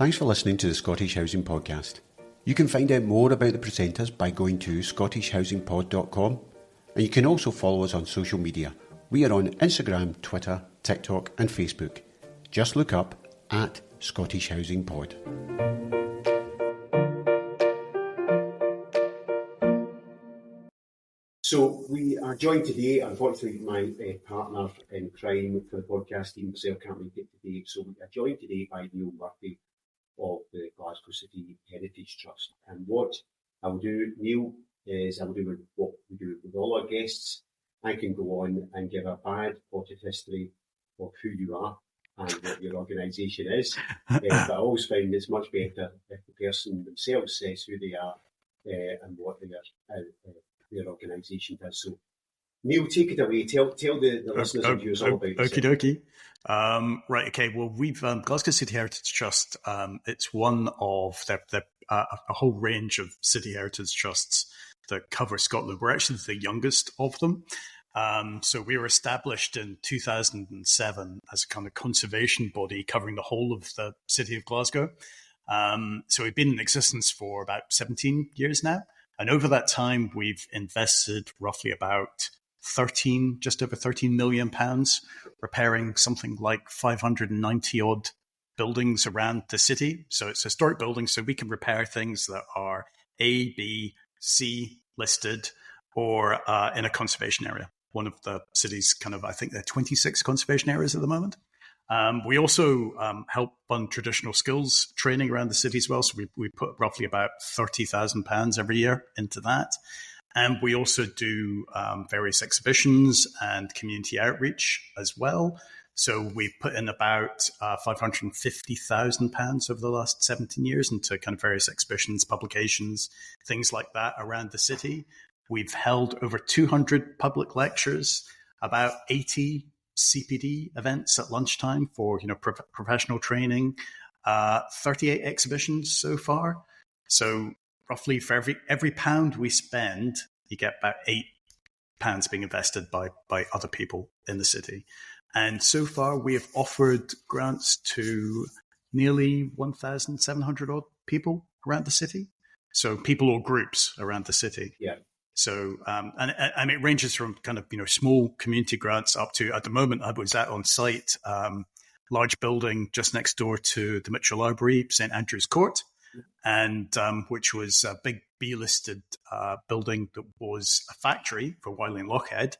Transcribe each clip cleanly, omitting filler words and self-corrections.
Thanks for listening to the Scottish Housing Podcast. You can find out more about the presenters by going to scottishhousingpod.com, and you can also follow us on social media. We are on Instagram, Twitter, TikTok and Facebook. Just look up at Scottish Housing Pod. So we are joined today, unfortunately my partner in crime for the podcast team, myself, can't make it today. So we are joined today by Niall of the Glasgow City Heritage Trust. And what I will do, Niall, is I will do what we do with all our guests. I can go on and give a bad potted history of who you are and what your organisation is. But I always find it's much better if the person themselves says who they are and what their organisation does. So, Niall, take it away. Tell the listeners and viewers all about it. Okie dokie. Right, okay. Well, we've Glasgow City Heritage Trust. It's one of a whole range of city heritage trusts that cover Scotland. We're actually the youngest of them. So we were established in 2007 as a kind of conservation body covering the whole of the city of Glasgow. So we've been in existence for about 17 years now. And over that time, we've invested roughly about just over £13 million, repairing something like 590 odd buildings around the city. So it's historic buildings, so we can repair things that are A, B, C listed or in a conservation area. One of the city's I think there are 26 conservation areas at the moment. We also help fund traditional skills training around the city as well. So we put roughly about £30,000 every year into that. And we also do various exhibitions and community outreach as well. So we've put in about £550,000 over the last 17 years into kind of various exhibitions, publications, things like that around the city. We've held over 200 public lectures, about 80 CPD events at lunchtime for professional training, 38 exhibitions so far. So roughly for every pound we spend, you get about £8 being invested by other people in the city. And so far we have offered grants to nearly 1,700 odd people around the city. So people or groups around the city. Yeah. So, and it ranges from small community grants up to, at the moment, I was on site, large building just next door to the Mitchell Library, St Andrew's Court, and which was a big B-listed building that was a factory for Wiley and Lochhead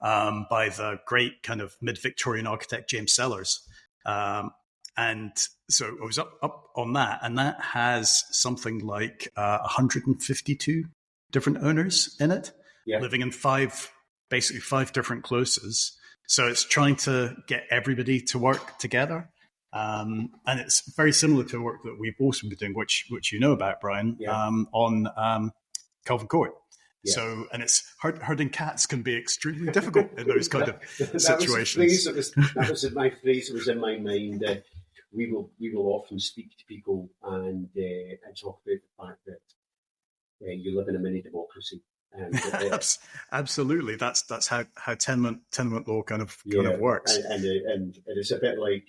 by the great kind of mid-Victorian architect James Sellers. And so I was up on that, and that has something like 152 different owners in it, living in five different closes. So it's trying to get everybody to work together. And it's very similar to work that we've also been doing, which you know about, Brian, on Kelvin Court. Yeah. So, and it's herding cats can be extremely difficult in those kind of situations. That was my phrase that was in my mind. We will often speak to people and talk about the fact that you live in a mini democracy. Absolutely, that's how tenement law kind of works. And it's a bit like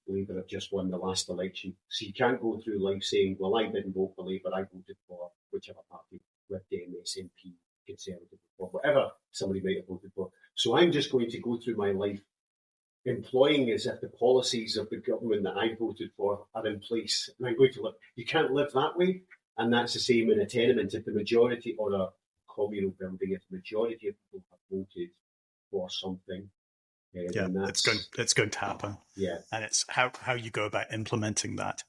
Labour have just won the last election, so you can't go through life saying, "Well, I didn't vote for Labour, I voted for whichever party, with them, SNP, Conservative, or whatever somebody might have voted for." So I'm just going to go through my life employing as if the policies of the government that I voted for are in place, and I'm going to live. You can't live that way. And that's the same in a tenement. If the majority, or a communal building, if the majority of people have voted for something, then it's going to happen. Yeah, and it's how you go about implementing that.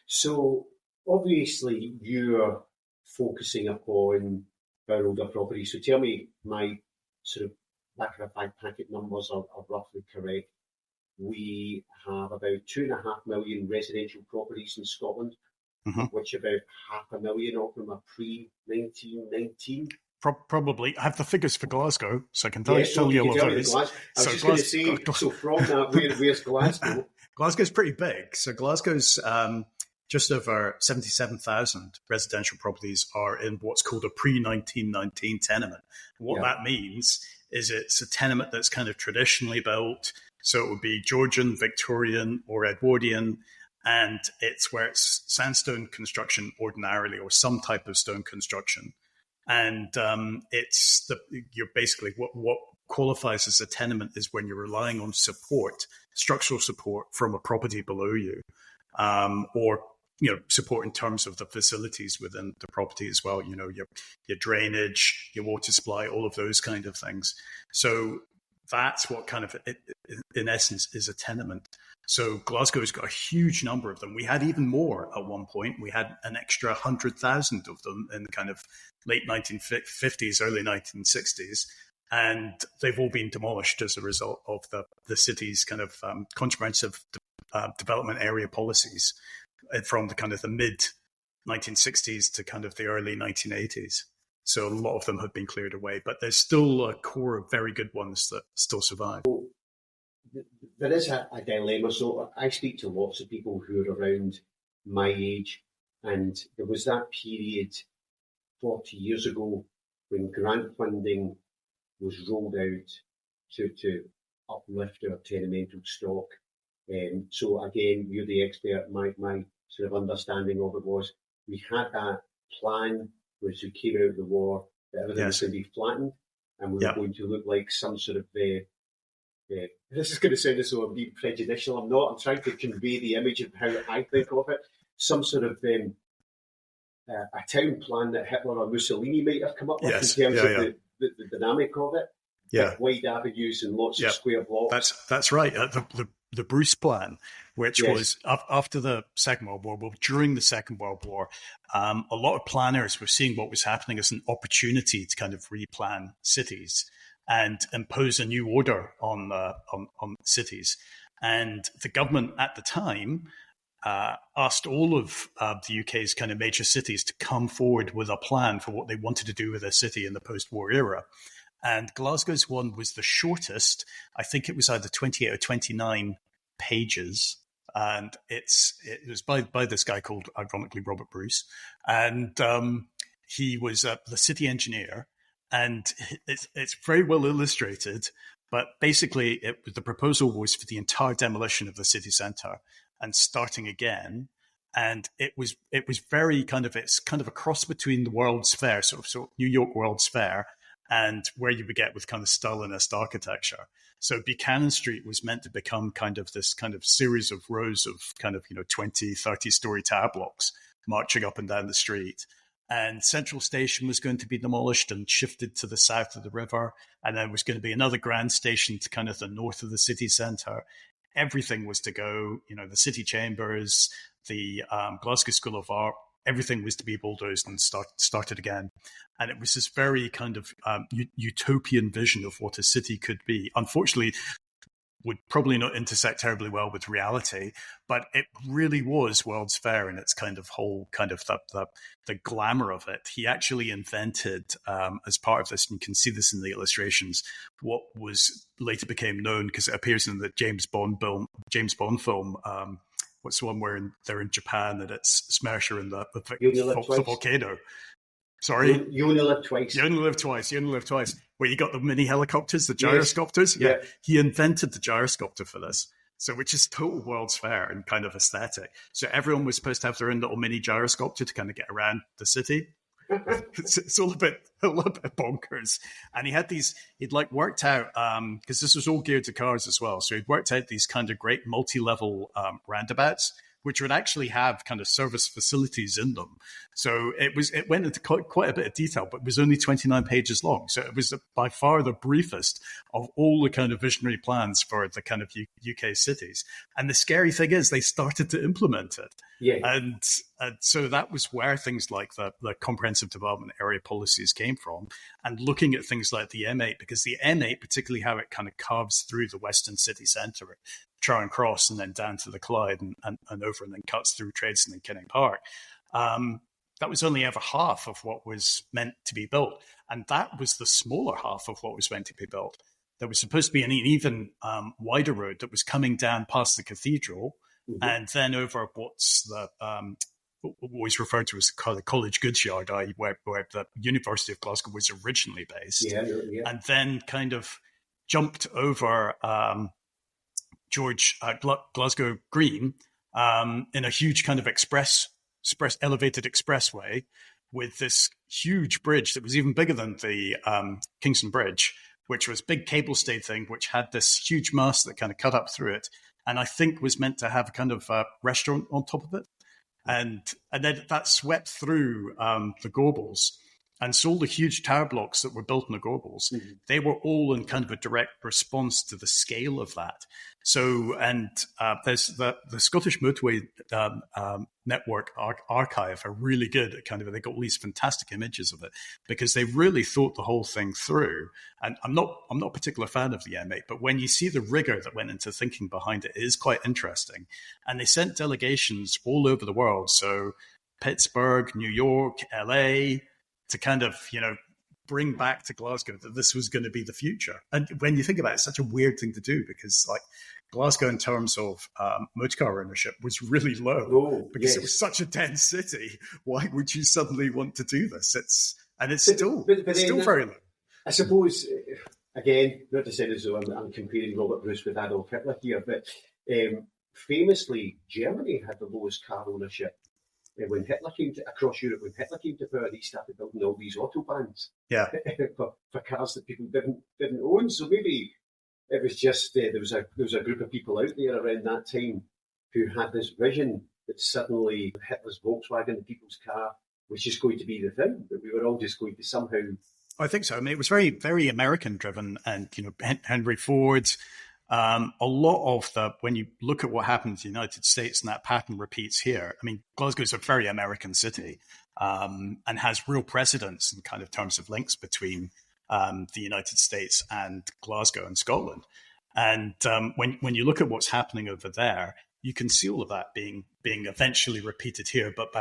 So obviously you're focusing upon our older properties. So tell me, my sort of back of the bag packet numbers are roughly correct. We have about 2.5 million residential properties in Scotland. Mm-hmm. Which about 500,000 of them are pre-1919. Probably. I have the figures for Glasgow, so I can tell you all of those. I was just going to say, so from that, where's Glasgow? Glasgow's pretty big. So Glasgow's just over 77,000 residential properties are in what's called a pre-1919 tenement. And what that means is it's a tenement that's kind of traditionally built. So it would be Georgian, Victorian, or Edwardian. and it's where it's sandstone construction ordinarily, or some type of stone construction. And you're basically what qualifies as a tenement is when you're relying on support, structural support from a property below you, or support in terms of the facilities within the property as well. Your drainage, your water supply, all of those kind of things. So that's what kind of, in essence, is a tenement. So Glasgow's got a huge number of them. We had even more at one point. We had an extra 100,000 of them in the kind of late 1950s, early 1960s. And they've all been demolished as a result of the city's kind of comprehensive development area policies from the kind of the mid 1960s to kind of the early 1980s. So a lot of them have been cleared away, but there's still a core of very good ones that still survive. There is a dilemma. So I speak to lots of people who are around my age, and there was that period 40 years ago when grant funding was rolled out to uplift our tenemental stock. So again, you're the expert. My sort of understanding of it was we had that plan as we came out of the war that everything was going to be flattened, and we were going to look like some sort of this is going to sound as though I'm being prejudicial. I'm not. I'm trying to convey the image of how I think of it. Some sort of a town plan that Hitler or Mussolini might have come up with in terms of the dynamic of it. Yeah, like wide avenues and lots of square blocks. That's right. The Bruce Plan, which was after the Second World War. Well, during the Second World War, a lot of planners were seeing what was happening as an opportunity to kind of replan cities and impose a new order on cities. And the government at the time asked all of the UK's kind of major cities to come forward with a plan for what they wanted to do with their city in the post-war era. And Glasgow's one was the shortest. I think it was either 28 or 29 pages. And it was by this guy called, ironically, Robert Bruce. And he was the city engineer. And it's very well illustrated. But basically, the proposal was for the entire demolition of the city centre and starting again. And it was very it's kind of a cross between the World's Fair, sort of New York World's Fair, and where you would get with kind of Stalinist architecture. So Buchanan Street was meant to become kind of this kind of series of rows of kind of, 20, 30-story tower blocks marching up and down the street. And Central Station was going to be demolished and shifted to the south of the river. And there was going to be another grand station to kind of the north of the city centre. Everything was to go, the city chambers, the Glasgow School of Art, everything was to be bulldozed and started again. And it was this very kind of utopian vision of what a city could be. Unfortunately, would probably not intersect terribly well with reality, but it really was World's Fair in its kind of whole kind of the glamour of it. He actually invented, as part of this, and you can see this in the illustrations, what was later became known, because it appears in the James Bond film, what's the one where they're in Japan and it's Smercer and the volcano. Sorry? You only live twice. You only live twice. Where you got the mini helicopters, the gyroscopters. Yeah. He invented the gyroscopter for this. So, which is total World's Fair and kind of aesthetic. So everyone was supposed to have their own little mini gyroscopter to kind of get around the city. It's all a little bit bonkers. And he'd worked out, because this was all geared to cars as well. So he'd worked out these kind of great multi-level roundabouts, which would actually have kind of service facilities in them. So it went into quite a bit of detail, but it was only 29 pages long. So it was by far the briefest of all the kind of visionary plans for the kind of UK cities. And the scary thing is they started to implement it. Yeah. And so that was where things like the comprehensive development area policies came from, and looking at things like the M8, because the M8, particularly how it kind of carves through the western city centre, Charing Cross, and then down to the Clyde and over, and then cuts through Tradeston and Kinning Park. That was only ever half of what was meant to be built. And that was the smaller half of what was meant to be built. There was supposed to be an even wider road that was coming down past the cathedral, and then over what's always referred to as the College Goods Yard, where the University of Glasgow was originally based, and then kind of jumped over Glasgow Green, in a huge kind of express elevated expressway with this huge bridge that was even bigger than the Kingston Bridge, which was big cable stayed thing, which had this huge mast that kind of cut up through it, and I think was meant to have a kind of restaurant on top of it. And then that swept through the Gorbals. And so all the huge tower blocks that were built in the Gorbals, they were all in kind of a direct response to the scale of that. So, and there's the Scottish Motorway Network archive are really good at kind of, they got all these fantastic images of it because they really thought the whole thing through. And I'm not a particular fan of the M8, but when you see the rigor that went into thinking behind it, it is quite interesting. And they sent delegations all over the world. So Pittsburgh, New York, LA, to kind of, bring back to Glasgow that this was going to be the future. And when you think about it, it's such a weird thing to do because like Glasgow in terms of motor car ownership was really low because it was such a dense city. Why would you suddenly want to do this? It's still very low. I suppose, again, not to say as though I'm comparing Robert Bruce with Adolf Hitler here, but famously, Germany had the lowest car ownership. When Hitler came across Europe, when Hitler came to power, they started building all these autobahns for cars that people didn't own. So maybe it was just there was a group of people out there around that time who had this vision that suddenly Hitler's Volkswagen, the people's car, was just going to be the thing. That we were all just going to somehow. I think so. I mean, it was very, very American driven, and Henry Ford. A lot of when you look at what happened in the United States and that pattern repeats here, I mean, Glasgow is a very American city and has real precedence in kind of terms of links between the United States and Glasgow and Scotland. And when you look at what's happening over there, you can see all of that being eventually repeated here. But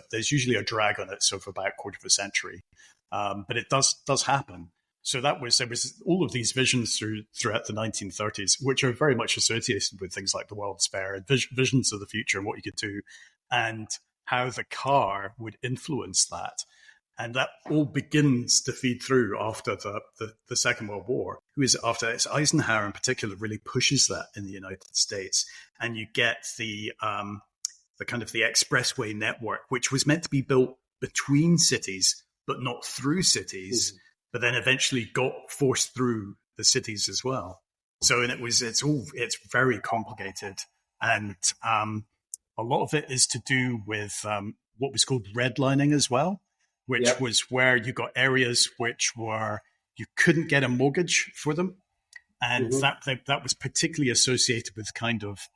there's usually a drag on it, so for about a quarter of a century. But it does happen. So there was all of these visions throughout the 1930s, which are very much associated with things like the World's Fair, visions of the future and what you could do, and how the car would influence that. And that all begins to feed through after the Second World War. It's Eisenhower in particular really pushes that in the United States, and you get the kind of the expressway network, which was meant to be built between cities but not through cities. But then eventually got forced through the cities as well. So it's very complicated, and a lot of it is to do with what was called redlining as well, which was where you got areas which you couldn't get a mortgage for them, and that was particularly associated with kind of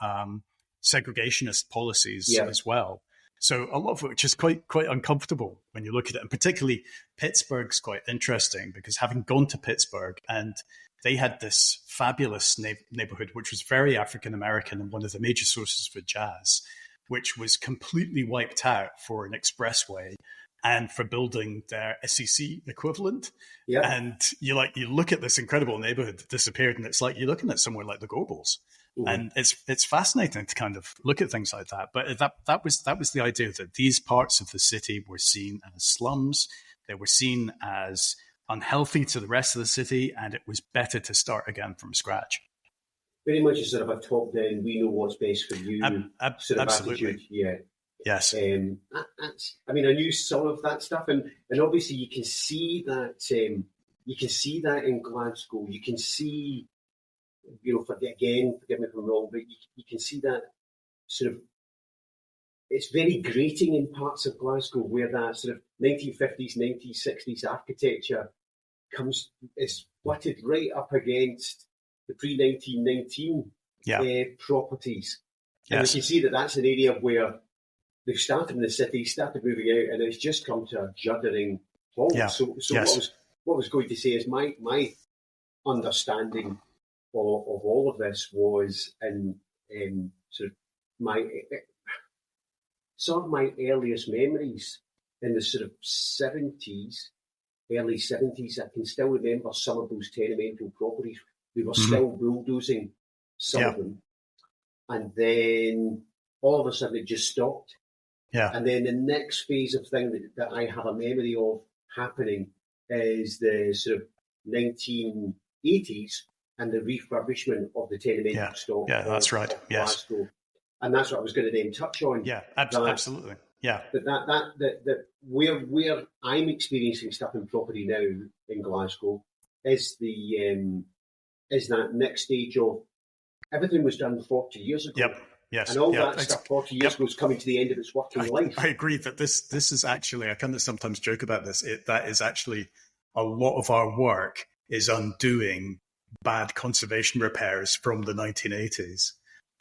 segregationist policies as well. So a lot of it, which is quite uncomfortable when you look at it. And particularly Pittsburgh's quite interesting because having gone to Pittsburgh, and they had this fabulous neighborhood, which was very African-American and one of the major sources for jazz, which was completely wiped out for an expressway and for building their SEC equivalent. Yeah. And you look at this incredible neighborhood that disappeared, and it's like you're looking at somewhere like the Gorbals. And it's fascinating to kind of look at things like that. But that was the idea, that these parts of the city were seen as slums. They were seen as unhealthy to the rest of the city, and it was better to start again from scratch. Very much a sort of a top-down, we know what's best for you sort of absolutely. Attitude. Yeah. Yes. I knew some of that stuff, and obviously you can see that. You can see that in Glasgow. You can see. Forgive me if I'm wrong, but you can see that sort of, it's very grating in parts of Glasgow where that sort of 1950s, 1960s architecture is butted right up against the pre-1919 properties. And you can see that that's an area where they've started in the city, started moving out, and it's just come to a juddering halt. Yeah. So what I was going to say is my understanding of all of this was in sort of my earliest memories in the sort of 70s, early 70s. I can still remember some of those tenemental properties. We were still bulldozing some of them, and then all of a sudden it just stopped. Yeah. And then the next phase of thing that I have a memory of happening is the sort of 1980s. And the refurbishment of the tenemental stock. Yeah, that's right. Yes. Glasgow. And that's what I was going to then touch on. Yeah, absolutely. Yeah. But that where I'm experiencing stuff in property now in Glasgow is that next stage of everything was done 40 years ago. Yep. Yes. And all that stuff 40 years ago is coming to the end of its working life. I agree that this is actually, I kind of sometimes joke about this, that is actually a lot of our work is undoing bad conservation repairs from the 1980s.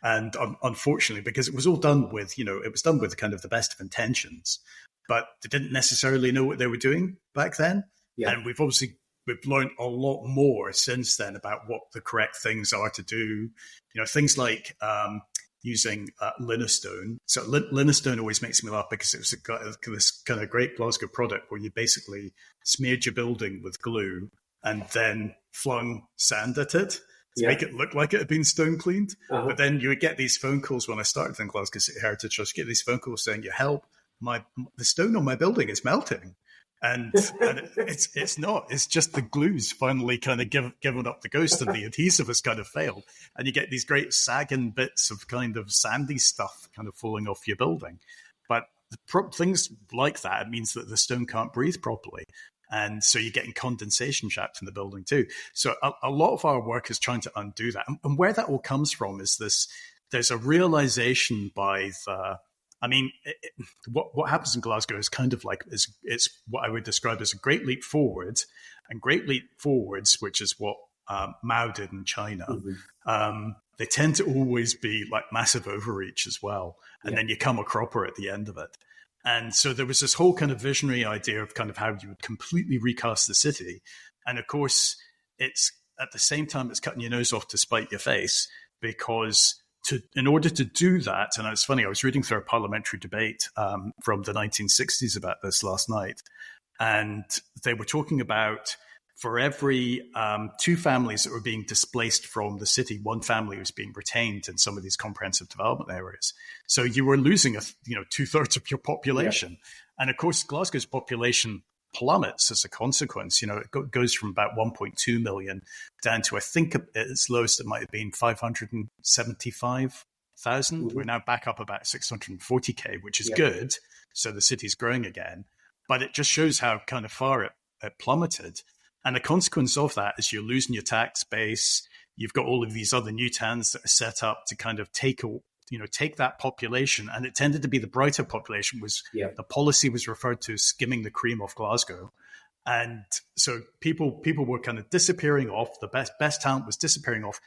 And unfortunately, because it was all done with, it was done with kind of the best of intentions, but they didn't necessarily know what they were doing back then. Yeah. And we've learned a lot more since then about what the correct things are to do. Things like using linostone. So linostone always makes me laugh because it was this kind of great Glasgow product where you basically smeared your building with glue and then flung sand at it to make it look like it had been stone cleaned. Uh-huh. But then you would get these phone calls when I started in Glasgow City Heritage Trust. You get these phone calls saying, "You help, the stone on my building is melting." And it's not. It's just the glue's finally kind of given up the ghost, and the adhesive has kind of failed. And you get these great sagging bits of kind of sandy stuff kind of falling off your building. But things like that, it means that the stone can't breathe properly. And so you're getting condensation trapped in the building too. So a lot of our work is trying to undo that. And where that all comes from is there's a realization by what happens in Glasgow is kind of like, it's what I would describe as a great leap forward, and great leap forwards, which is what Mao did in China. Mm-hmm. They tend to always be like massive overreach as well. And then you come a cropper at the end of it. And so there was this whole kind of visionary idea of kind of how you would completely recast the city. And of course, it's at the same time, it's cutting your nose off to spite your face, because in order to do that, and it's funny, I was reading through a parliamentary debate from the 1960s about this last night, and they were talking about for every two families that were being displaced from the city, one family was being retained in some of these comprehensive development areas. So you were losing 2/3 of your population. Yeah. And of course, Glasgow's population plummets as a consequence. It goes from about 1.2 million down to, I think at its lowest, it might have been 575,000. Mm-hmm. We're now back up about 640K, which is good. So the city's growing again. But it just shows how kind of far it plummeted. And the consequence of that is you're losing your tax base. You've got all of these other new towns that are set up to kind of take that population. And it tended to be the brighter population. The policy was referred to as skimming the cream off Glasgow. And so people were kind of disappearing off. The best talent was disappearing off.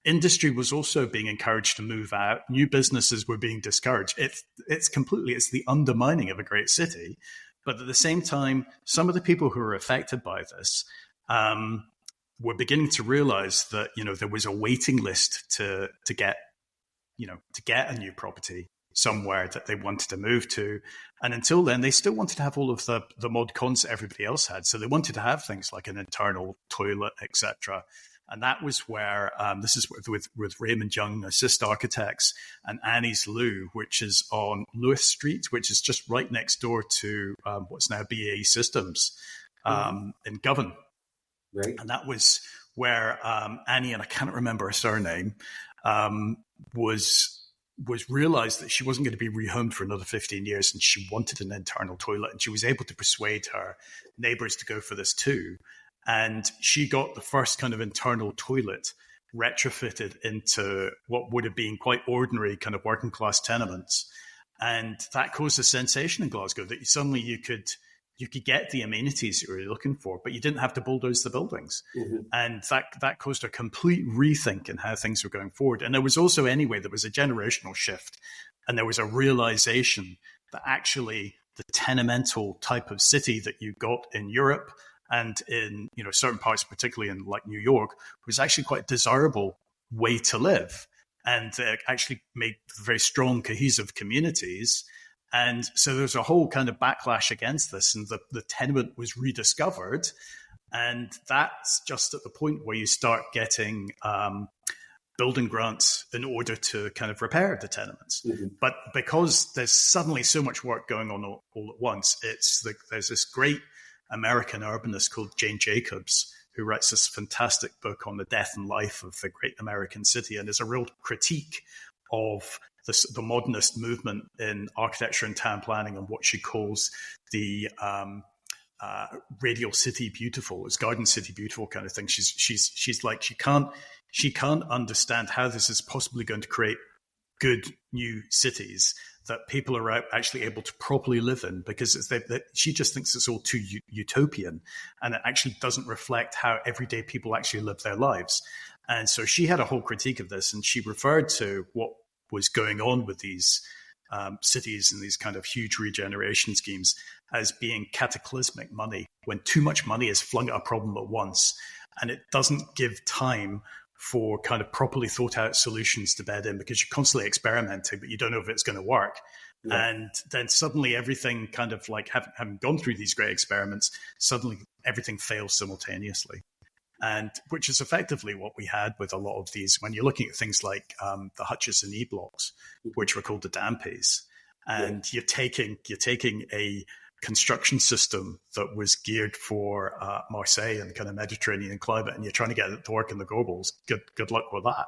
Industry was also being encouraged to move out. New businesses were being discouraged. It's the undermining of a great city. But at the same time, some of the people who were affected by this were beginning to realize that, there was a waiting list to get a new property somewhere that they wanted to move to. And until then, they still wanted to have all of the mod cons that everybody else had. So they wanted to have things like an internal toilet, etc. And that was where, this is with Raymond Young Assist Architects and Annie's Loo, which is on Lewis Street, which is just right next door to what's now BAE Systems in Govan. Right. And that was where Annie, and I can't remember her surname, was realized that she wasn't going to be rehomed for another 15 years, and she wanted an internal toilet, and she was able to persuade her neighbors to go for this too. And she got the first kind of internal toilet retrofitted into what would have been quite ordinary kind of working class tenements. And that caused a sensation in Glasgow that suddenly you could get the amenities you were looking for, but you didn't have to bulldoze the buildings. Mm-hmm. And that caused a complete rethink in how things were going forward. And there was also, there was a generational shift, and there was a realization that actually the tenemental type of city that you got in Europe and in certain parts, particularly in like New York, was actually quite a desirable way to live, and actually made very strong, cohesive communities. And so there's a whole kind of backlash against this, and the tenement was rediscovered. And that's just at the point where you start getting building grants in order to kind of repair the tenements. Mm-hmm. But because there's suddenly so much work going on all at once, there's this great American urbanist called Jane Jacobs, who writes this fantastic book on the death and life of the great American city, and is a real critique of the modernist movement in architecture and town planning, and what she calls the radial city beautiful, it's garden city beautiful kind of thing. She's like, she can't understand how this is possibly going to create good new cities that people are actually able to properly live in, because she just thinks it's all too utopian, and it actually doesn't reflect how everyday people actually live their lives. And so she had a whole critique of this, and she referred to what was going on with these cities and these kind of huge regeneration schemes as being cataclysmic money, when too much money is flung at a problem at once, and it doesn't give time for kind of properly thought out solutions to bed in, because you're constantly experimenting, but you don't know if it's going to work. Yeah. And then suddenly everything kind of like having gone through these great experiments, suddenly everything fails simultaneously. And which is effectively what we had with a lot of these, when you're looking at things like the Hutchison E blocks, which were called the Dampies. And you're taking a construction system that was geared for Marseille and kind of Mediterranean climate, and you're trying to get it to work in the Gorbals. Good luck with that,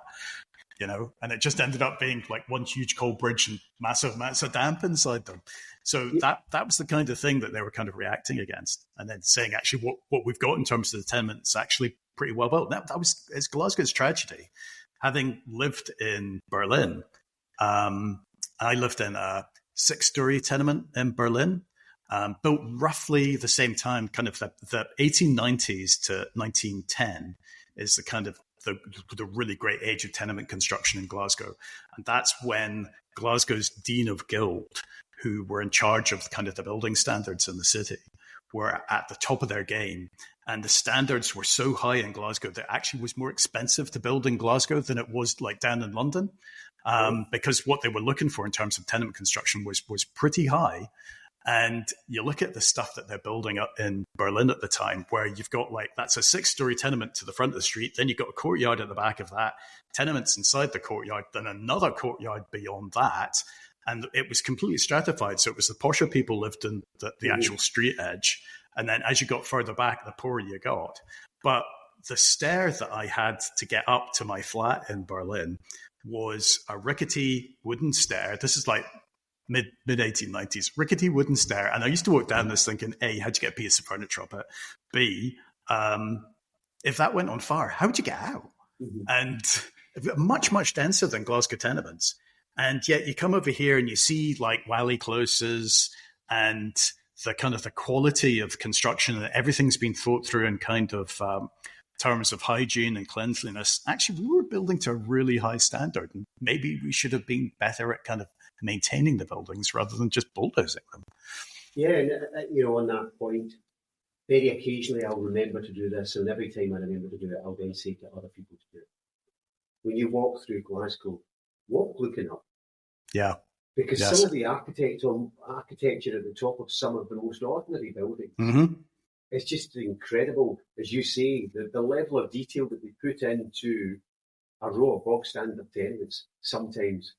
you know. And it just ended up being like one huge coal bridge and massive amounts of damp inside them. So that was the kind of thing that they were kind of reacting against, and then saying actually what we've got in terms of the tenements actually pretty well built. It's Glasgow's tragedy. Having lived in Berlin, I lived in a 6-story tenement in Berlin. Built roughly the same time, kind of the 1890s to 1910 is the kind of the really great age of tenement construction in Glasgow. And that's when Glasgow's Dean of Guild, who were in charge of kind of the building standards in the city, were at the top of their game. And the standards were so high in Glasgow that it actually was more expensive to build in Glasgow than it was like down in London, because what they were looking for in terms of tenement construction was pretty high. And you look at the stuff that they're building up in Berlin at the time, where you've got like, that's a 6-story tenement to the front of the street. Then you've got a courtyard at the back of that, tenements inside the courtyard, then another courtyard beyond that. And it was completely stratified. So it was the posher people lived in the actual street edge. And then as you got further back, the poorer you got. But the stair that I had to get up to my flat in Berlin was a rickety wooden stair. This is like mid 1890s, rickety wooden stair. And I used to walk down this thinking, A, how'd you get a piece of furniture up it? B, if that went on fire, how'd you get out? Mm-hmm. And much, much denser than Glasgow tenements. And yet you come over here and you see like Wally Closes and the kind of the quality of construction, and everything's been thought through in kind of terms of hygiene and cleanliness. Actually, we were building to a really high standard, and maybe we should have been better at kind of maintaining the buildings rather than just bulldozing them. Yeah, and on that point, very occasionally I'll remember to do this, and every time I remember to do it, I'll then say to other people to do it. When you walk through Glasgow, walk looking up. Yeah. Because some of the architecture at the top of some of the most ordinary buildings, it's just incredible. As you say, the level of detail that they put into a row of bog standard tenements sometimes.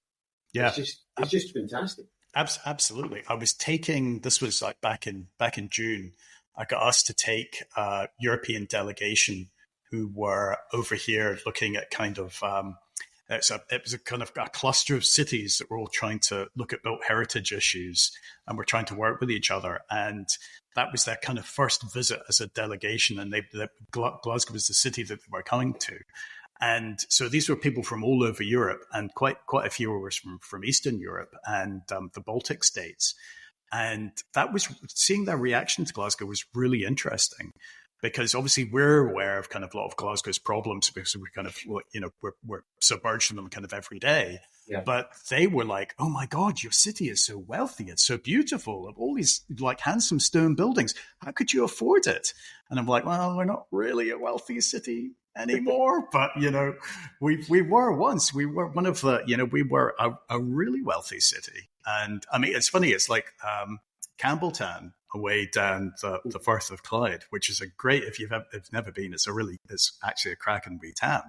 Yeah, it's just fantastic. Absolutely. I was taking, this was like back in June, I got asked to take a European delegation who were over here looking at kind of, it was a kind of a cluster of cities that were all trying to look at built heritage issues, and were trying to work with each other. And that was their kind of first visit as a delegation. And Glasgow was the city that they were coming to. And so these were people from all over Europe, and quite a few were from Eastern Europe and the Baltic states. And that was, seeing their reaction to Glasgow was really interesting, because obviously we're aware of kind of a lot of Glasgow's problems, because we kind of, we're submerged in them kind of every day. Yeah. But they were like, oh my God, your city is so wealthy. It's so beautiful. All these like handsome stone buildings. How could you afford it? And I'm like, well, we're not really a wealthy city anymore, but we were once. We were one of the, we were a really wealthy city. And I mean, it's funny. It's like Campbelltown away down the Firth of Clyde, which is a great, if you've never been, it's actually a cracking wee town.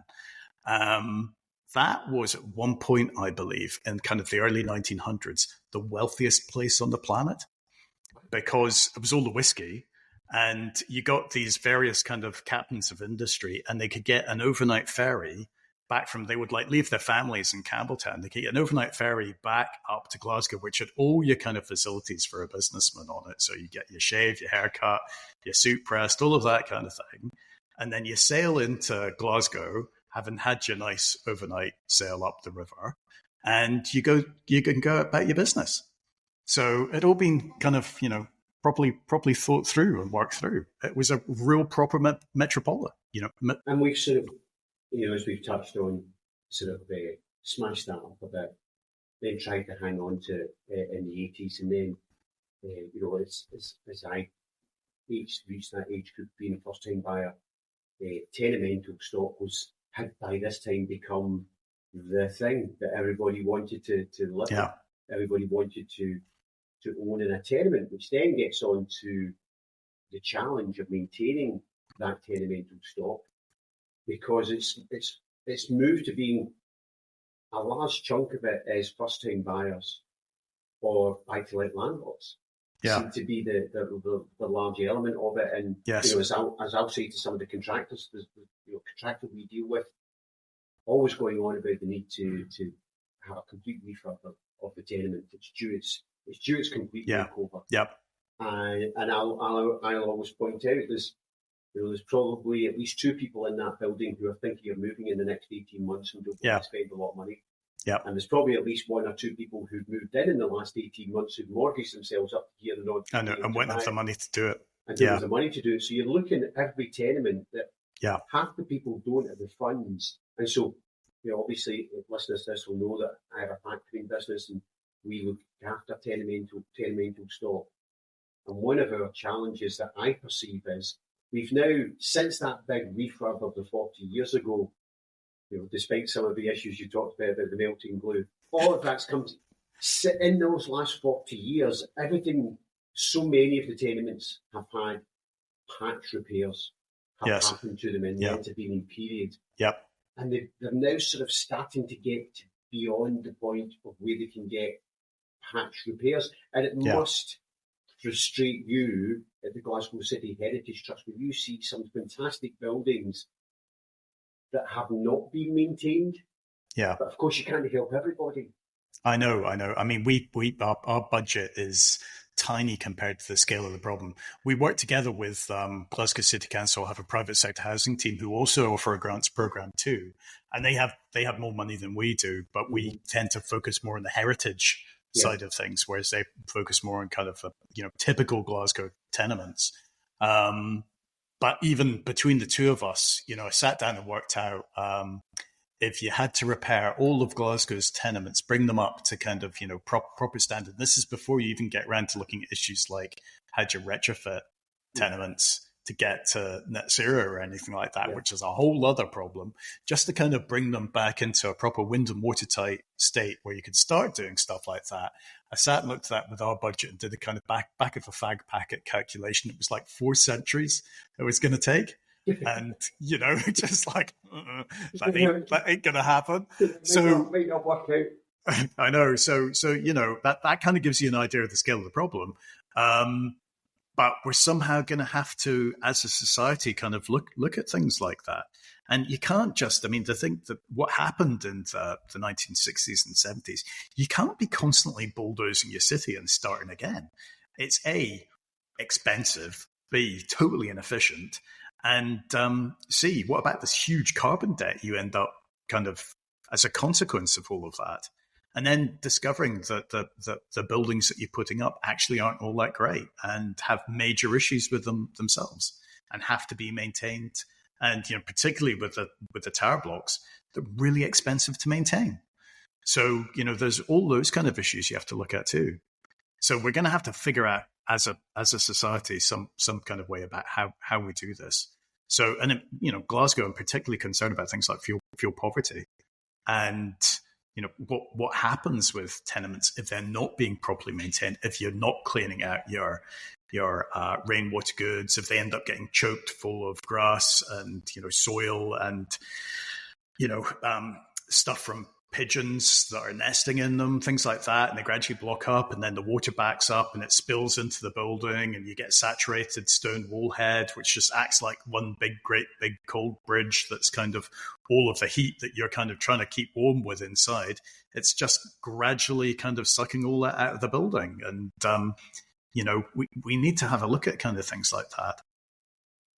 That was at one point, I believe, in kind of the early 1900s, the wealthiest place on the planet, because it was all the whiskey. And you got these various kind of captains of industry, and they could get an overnight ferry they would like leave their families in Campbelltown. They get an overnight ferry back up to Glasgow, which had all your kind of facilities for a businessman on it. So you get your shave, your haircut, your suit pressed, all of that kind of thing. And then you sail into Glasgow, having had your nice overnight sail up the river, and you can go about your business. So it all been kind of, properly thought through and worked through. It was a real proper metropolis, And we've sort of, as we've touched on, sort of smashed that up a bit, then tried to hang on to it in the 80s. And then, as I reached that age group, being a first-time buyer, tenemental stock had by this time become the thing that everybody wanted to live in. Everybody wanted to own in a tenement, which then gets on to the challenge of maintaining that tenemental stock, because it's moved to being a large chunk of it is first-time buyers or buy-to-let landlords. Seem to be the large element of it. And as I'll say to some of the contractors, the contractor we deal with, always going on about the need to have a complete refurb of the tenement. It's due its complete makeover. Yep. And I'll always point out there's probably at least 2 people in that building who are thinking of moving in the next 18 months and don't want to spend a lot of money. Yep. And there's probably at least 1 or 2 people who've moved in the last 18 months who've mortgaged themselves up here and on. And went have the money to do it. And the money to do it. So you're looking at every tenement that half the people don't have the funds. And so, obviously, listeners to this will know that I have a factoring business and we look after tenemental stock. And one of our challenges that I perceive is we've now, since that big refurb of the 40 years ago, despite some of the issues you talked about the melting glue, all of that's come to, in those last 40 years, everything, so many of the tenements have had patch repairs have happened to them in the intervening period. Yep. And they're now sort of starting to get beyond the point of where they can get patch repairs. And it must frustrate you at the Glasgow City Heritage Trust, where you see some fantastic buildings that have not been maintained. Yeah. But of course, you can't help everybody. I know. I mean, our budget is tiny compared to the scale of the problem. We work together with Glasgow City Council, have a private sector housing team who also offer a grants program too, and they have more money than we do, but we tend to focus more on the heritage side of things, whereas they focus more on kind of typical Glasgow tenements. But even between the two of us, I sat down and worked out if you had to repair all of Glasgow's tenements, bring them up to kind of, proper standard. This is before you even get around to looking at issues like how do you retrofit tenements to get to net zero or anything like that, which is a whole other problem, just to kind of bring them back into a proper wind and watertight state where you could start doing stuff like that. I sat and looked at that with our budget and did a kind of back of a fag packet calculation. It was like 4 centuries it was going to take. And, just like, that ain't going to happen. Might not work out. I know. So that kind of gives you an idea of the scale of the problem. But we're somehow going to have to, as a society, kind of look at things like that. And you can't just, to think that what happened in the 1960s and 70s, you can't be constantly bulldozing your city and starting again. It's A, expensive, B, totally inefficient, and C, what about this huge carbon debt you end up kind of as a consequence of all of that? And then discovering that the buildings that you're putting up actually aren't all that great and have major issues with them themselves and have to be maintained. And particularly with the tower blocks, they're really expensive to maintain. So there's all those kind of issues you have to look at too. So we're going to have to figure out as a society some kind of way about how we do this. So, and Glasgow, I'm particularly concerned about things like fuel poverty, and what happens with tenements if they're not being properly maintained, if you're not cleaning out your rainwater goods, if they end up getting choked full of grass and soil and stuff from pigeons that are nesting in them, things like that, and they gradually block up, and then the water backs up and it spills into the building, and you get saturated stone wall head, which just acts like one great big cold bridge that's kind of all of the heat that you're kind of trying to keep warm with inside. It's just gradually kind of sucking all that out of the building. And, we need to have a look at kind of things like that.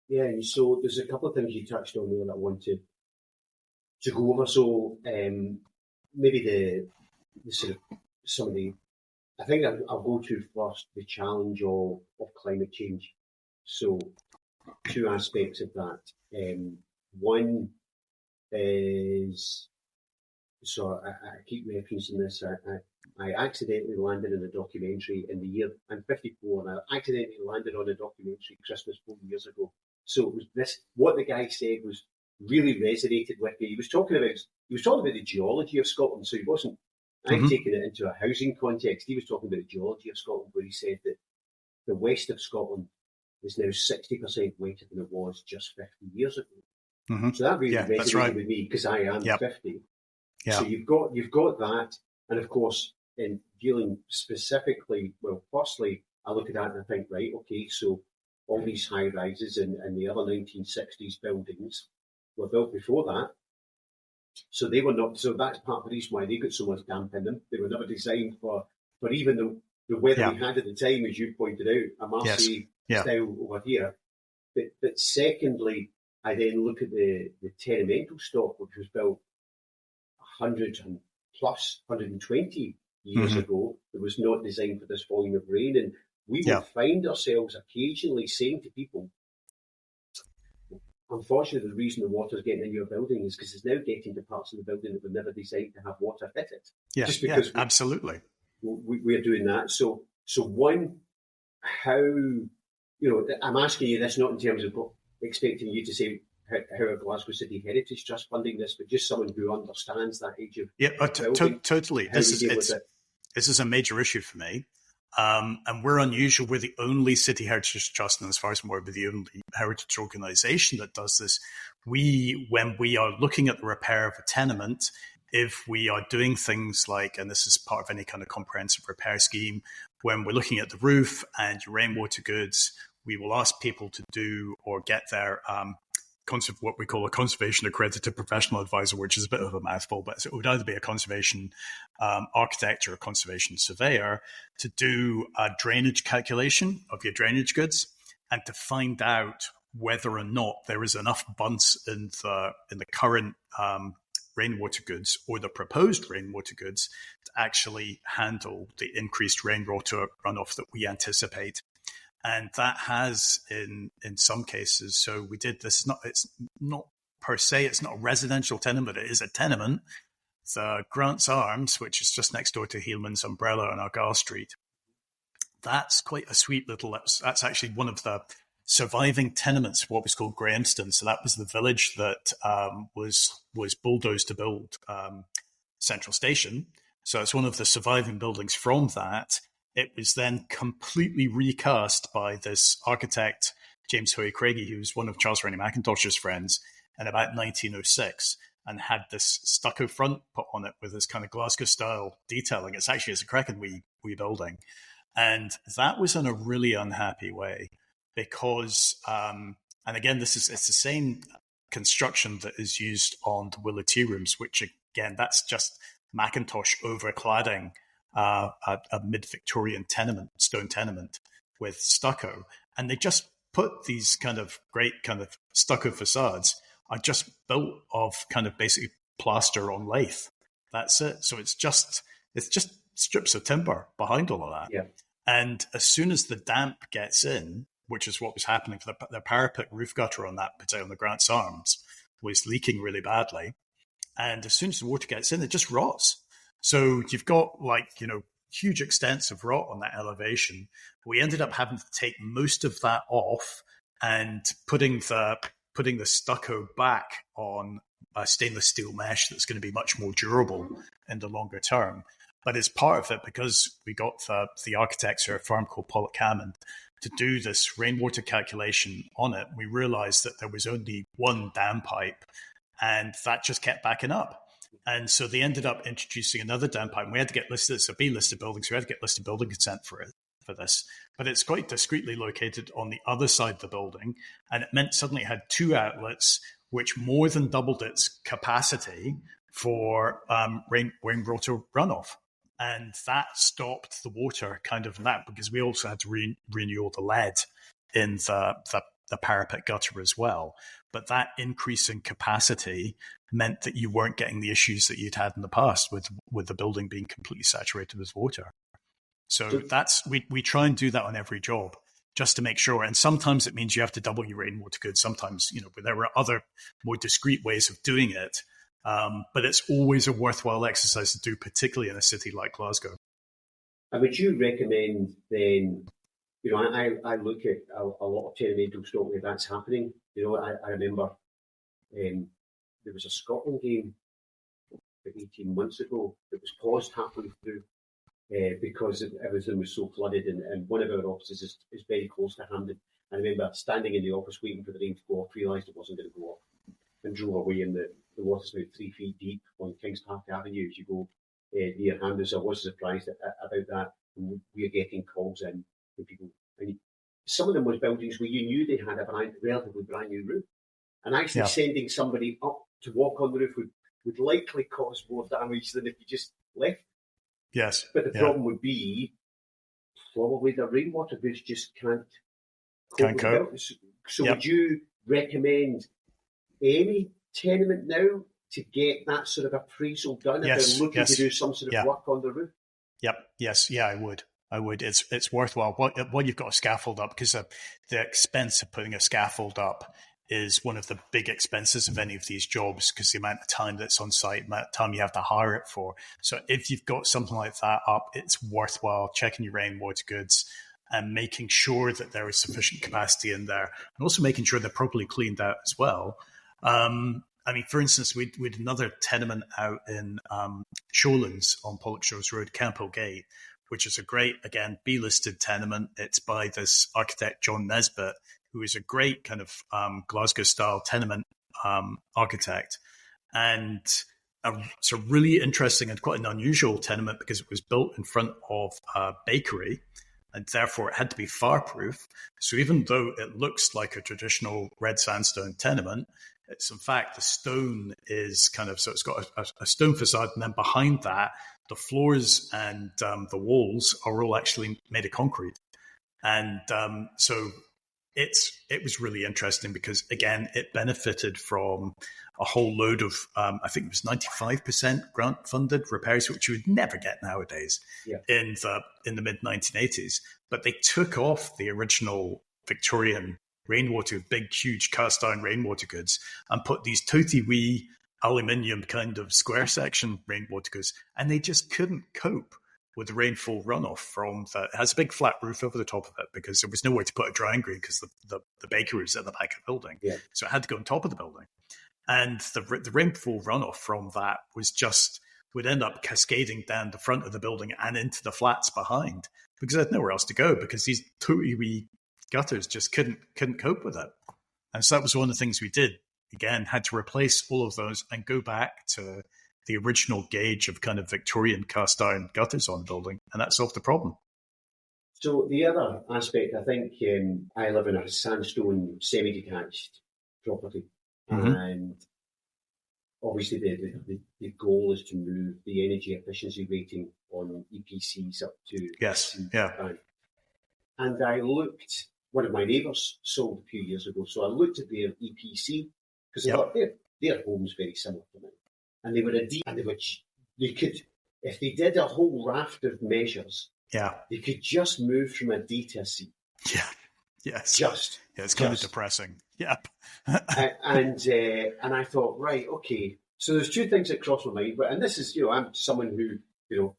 Yeah, so there's a couple of things you touched on there that I want to go over. So maybe the sort of some of the, I think I'll go to first the challenge of climate change. So two aspects of that. One is, so I keep referencing this, I accidentally landed in a documentary in the year, I'm 54, and I accidentally landed on a documentary Christmas 4 years ago. So it was this, what the guy said was really resonated with me. He was talking about the geology of Scotland, so he wasn't, I'm taking it into a housing context. He was talking about the geology of Scotland, where he said that the west of Scotland is now 60% wetter than it was just 50 years ago. So that really resonated with me, because I am 50. Yeah. So you've got that, and of course, in dealing specifically, well, firstly, I look at that and I think, right, okay, so all these high rises and the other 1960s buildings were built before that. So they were not, so that's part of the reason why they got so much damp in them. They were never designed for even the weather we had at the time, as you pointed out, a Marseille style over here. But secondly, I then look at the tenemental stock, which was built 100 and plus 120 years ago. It was not designed for this volume of rain. And we will find ourselves occasionally saying to people, unfortunately, the reason the water's getting in your building is because it's now getting to parts of the building that were never designed to have water hit it. Yeah, just because absolutely. We're doing that. So one, how, I'm asking you this not in terms of expecting you to say how a Glasgow City Heritage Trust funding this, but just someone who understands that age of building, totally. This is a major issue for me. And we're unusual. We're the only City Heritage Trust, and as far as I'm aware, we're the only heritage organisation that does this. When we are looking at the repair of a tenement, if we are doing things like, and this is part of any kind of comprehensive repair scheme, when we're looking at the roof and your rainwater goods, we will ask people to do or get their what we call a conservation accredited professional advisor, which is a bit of a mouthful, but it would either be a conservation architect or a conservation surveyor, to do a drainage calculation of your drainage goods and to find out whether or not there is enough bunts in the current rainwater goods or the proposed rainwater goods to actually handle the increased rainwater runoff that we anticipate. And that has in some cases. So we did this. It's not per se. It's not a residential tenement. It is a tenement. The Grant's Arms, which is just next door to Heelman's Umbrella on Argyle Street. That's quite a sweet little. That's actually one of the surviving tenements, what was called Grahamston. So that was the village that was bulldozed to build Central Station. So it's one of the surviving buildings from that. It was then completely recast by this architect, James Hoey Craigie, who was one of Charles Rennie Mackintosh's friends, in about 1906, and had this stucco front put on it with this kind of Glasgow-style detailing. It's a cracking wee building. And that was in a really unhappy way because, and again, it's the same construction that is used on the Willow Tea Rooms, which, again, that's just Mackintosh overcladding a mid-Victorian stone tenement with stucco. And they just put these kind of great kind of stucco facades are just built of kind of basically plaster on lath. That's it. So it's just strips of timber behind all of that. Yeah. And as soon as the damp gets in, which is what was happening for the parapet roof gutter on the Grant's Arms was leaking really badly. And as soon as the water gets in, it just rots. So you've got huge extents of rot on that elevation. We ended up having to take most of that off and putting the stucco back on a stainless steel mesh that's going to be much more durable in the longer term. But it's part of it because we got the architects at a firm called Pollokshields to do this rainwater calculation on it. We realized that there was only one dam pipe and that just kept backing up. And so they ended up introducing another downpipe. And we had to get listed, it's a B-listed building, so we had to get listed building consent for this. But it's quite discreetly located on the other side of the building. And it meant suddenly it had two outlets, which more than doubled its capacity for rainwater runoff. And that stopped the water kind of that, because we also had to renew all the lead in the parapet gutter as well. But that increase in capacity meant that you weren't getting the issues that you'd had in the past with the building being completely saturated with water. So that's we try and do that on every job just to make sure. And sometimes it means you have to double your rainwater goods. Sometimes, there are other more discreet ways of doing it. But it's always a worthwhile exercise to do, particularly in a city like Glasgow. And would you recommend then, I look at a lot of tenement stock where that's happening. I remember there was a Scotland game about 18 months ago that was paused halfway through because everything was so flooded, and one of our offices is very close to Hampden. I remember standing in the office waiting for the rain to go off, realised it wasn't going to go off, and drove away, and the water's about 3 feet deep on Kings Park Avenue as you go near Hampden. So I was surprised about that. And we are getting calls in from people. And some of them was buildings where you knew they had a relatively brand new roof. And actually sending somebody up to walk on the roof would likely cause more damage than if you just left. Yes. But the problem would be probably the rainwater goods just can't cope. So would you recommend any tenement now to get that sort of appraisal done if they're looking to do some sort of work on the roof? Yep. Yes. Yeah, I would. It's worthwhile. What you've got a scaffold up, because the expense of putting a scaffold up is one of the big expenses of any of these jobs, because the amount of time that's on site, the amount of time you have to hire it for. So if you've got something like that up, it's worthwhile checking your rainwater goods and making sure that there is sufficient capacity in there, and also making sure they're properly cleaned out as well. For instance, we had another tenement out in Showlands on Pollokshields Road, Campbell Gate, which is a great, again, B-listed tenement. It's by this architect, John Nesbitt, who is a great kind of Glasgow-style tenement architect. And it's a really interesting and quite an unusual tenement because it was built in front of a bakery, and therefore it had to be fireproof. So even though it looks like a traditional red sandstone tenement, it's in fact, the stone is so it's got a stone facade, and then behind that, the floors and the walls are all actually made of concrete. And so it was really interesting because, again, it benefited from a whole load of, I think it was 95% grant funded repairs, which you would never get nowadays in the mid 1980s. But they took off the original Victorian rainwater, big, huge cast iron rainwater goods, and put these toothy wee aluminium kind of square section rainwater goods, and they just couldn't cope with the rainfall runoff from that. It has a big flat roof over the top of it because there was nowhere to put a drying green because the bakery was at the back of the building. Yeah. So it had to go on top of the building. And the rainfall runoff from that would end up cascading down the front of the building and into the flats behind because they had nowhere else to go because these toothy wee gutters just couldn't cope with it. And so that was one of the things we did. Again, had to replace all of those and go back to the original gauge of kind of Victorian cast iron gutters on the building, and that solved the problem. So the other aspect, I think, I live in a sandstone semi-detached property, and obviously the goal is to move the energy efficiency rating on EPCs up to And I looked. One of my neighbours sold a few years ago, so I looked at their EPC because I thought their home's very similar to mine, and they were they could, if they did a whole raft of measures, they could just move from a D to a C. Yeah, yes, it's kind of depressing. Yep. and I thought, right, okay. So there's two things that crossed my mind, and this is, I'm someone who,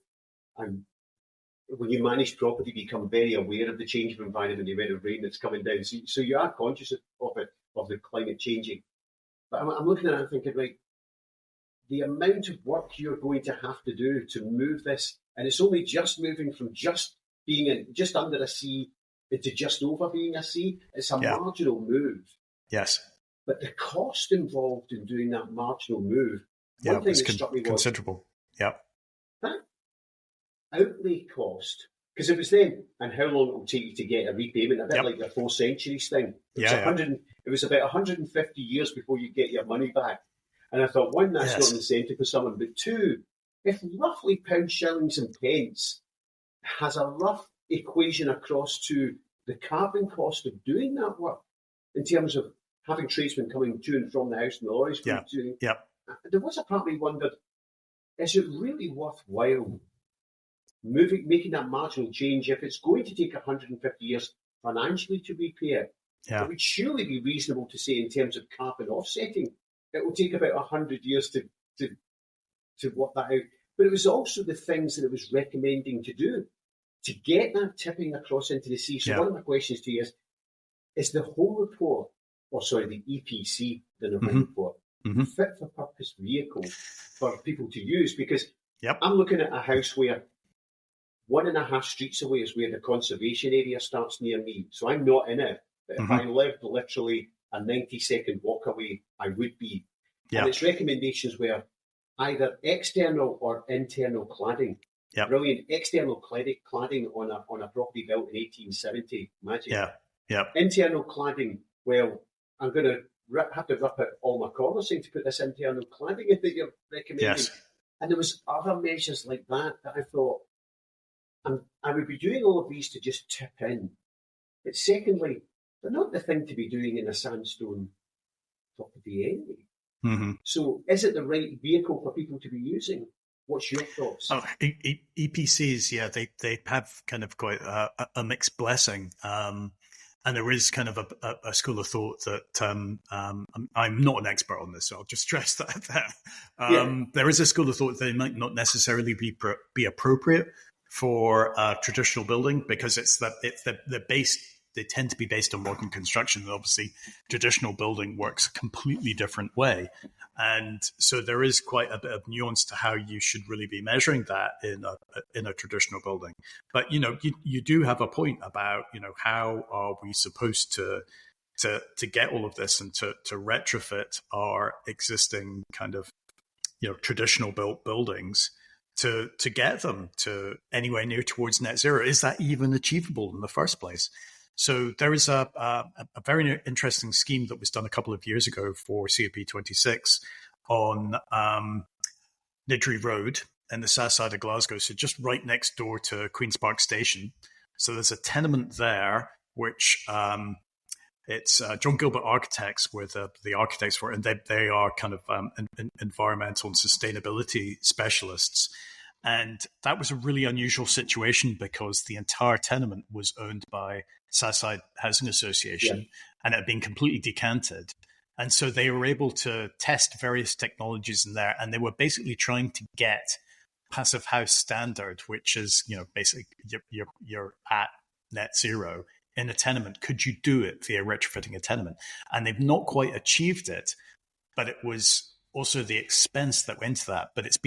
when you manage property, you become very aware of the change of environment, the amount of rain that's coming down. So you are conscious of it, of the climate changing. But I'm looking at it and thinking, right, the amount of work you're going to have to do to move this, and it's only just moving from just being just under a C into just over being a C. It's a marginal move. Yes. But the cost involved in doing that marginal move Yeah, one thing it's that struck me was considerable. Yeah. that outlay cost, because it was then, and how long it will take you to get a repayment, a bit like the 4 centuries thing. It was about 150 years before you get your money back. And I thought, one, that's not an incentive for someone, but two, if roughly pounds, shillings and pence has a rough equation across to the carbon cost of doing that work, in terms of having tradesmen coming to and from the house and the lorries going to, there was a part of me wondered, is it really worthwhile making that marginal change if it's going to take 150 years financially to repay it? It would surely be reasonable to say, in terms of carbon offsetting, it will take about 100 years to work that out. But it was also the things that it was recommending to do to get that tipping across into the sea. So one of my questions to you is the whole report, the EPC, the November report, fit for purpose vehicle for people to use? Because I'm looking at a house where 1.5 streets away is where the conservation area starts near me. So I'm not in it. But if I lived literally a 90-second walk away, I would be. And its recommendations were either external or internal cladding. Brilliant. External cladding on a property built in 1870. Imagine. Internal cladding, well, I'm going to have to rip out all my corners to put this internal cladding in that you're recommending. And there was other measures like that I thought, I would be doing all of these to just tip in. But secondly, they're not the thing to be doing in a sandstone property anyway. So is it the right vehicle for people to be using? What's your thoughts? EPCs, they have kind of quite a mixed blessing. And there is kind of a school of thought that I'm not an expert on this, so I'll just stress that. There is a school of thought that they might not necessarily be appropriate for a traditional building because the base. They tend to be based on modern construction. And obviously, traditional building works a completely different way. And so there is quite a bit of nuance to how you should really be measuring that in a traditional building. But, you do have a point about, how are we supposed to get all of this and to retrofit our existing kind of, traditional built buildings to get them to anywhere near towards net zero? Is that even achievable in the first place? So there is a very interesting scheme that was done a couple of years ago for COP26 on Niddry Road in the south side of Glasgow, so just right next door to Queen's Park Station. So there's a tenement there, which it's John Gilbert Architects were the architects for it, and they are kind of environmental and sustainability specialists. And that was a really unusual situation because the entire tenement was owned by Southside Housing Association and it had been completely decanted. And so they were able to test various technologies in there, and they were basically trying to get passive house standard, which is, basically you're at net zero in a tenement. Could you do it via retrofitting a tenement? And they've not quite achieved it, but it was also the expense that went into that. But it's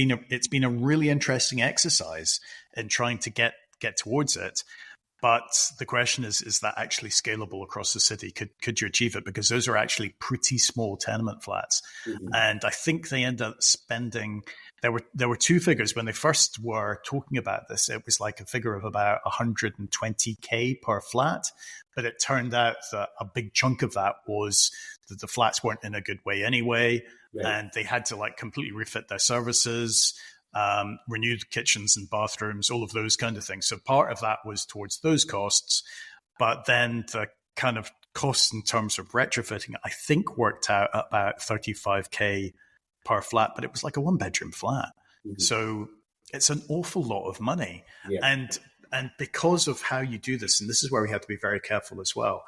been a really interesting exercise in trying to get towards it. But the question is that actually scalable across the city? Could you achieve it? Because those are actually pretty small tenement flats. And I think they end up spending, there were two figures when they first were talking about this. It was like a figure of about 120K per flat. But it turned out that a big chunk of that was that the flats weren't in a good way anyway. And they had to completely refit their services, renew the kitchens and bathrooms, all of those kind of things. So part of that was towards those costs. But then the kind of costs in terms of retrofitting, I think worked out about 35K per flat, but it was like a 1-bedroom flat. So it's an awful lot of money. And because of how you do this, and this is where we have to be very careful as well,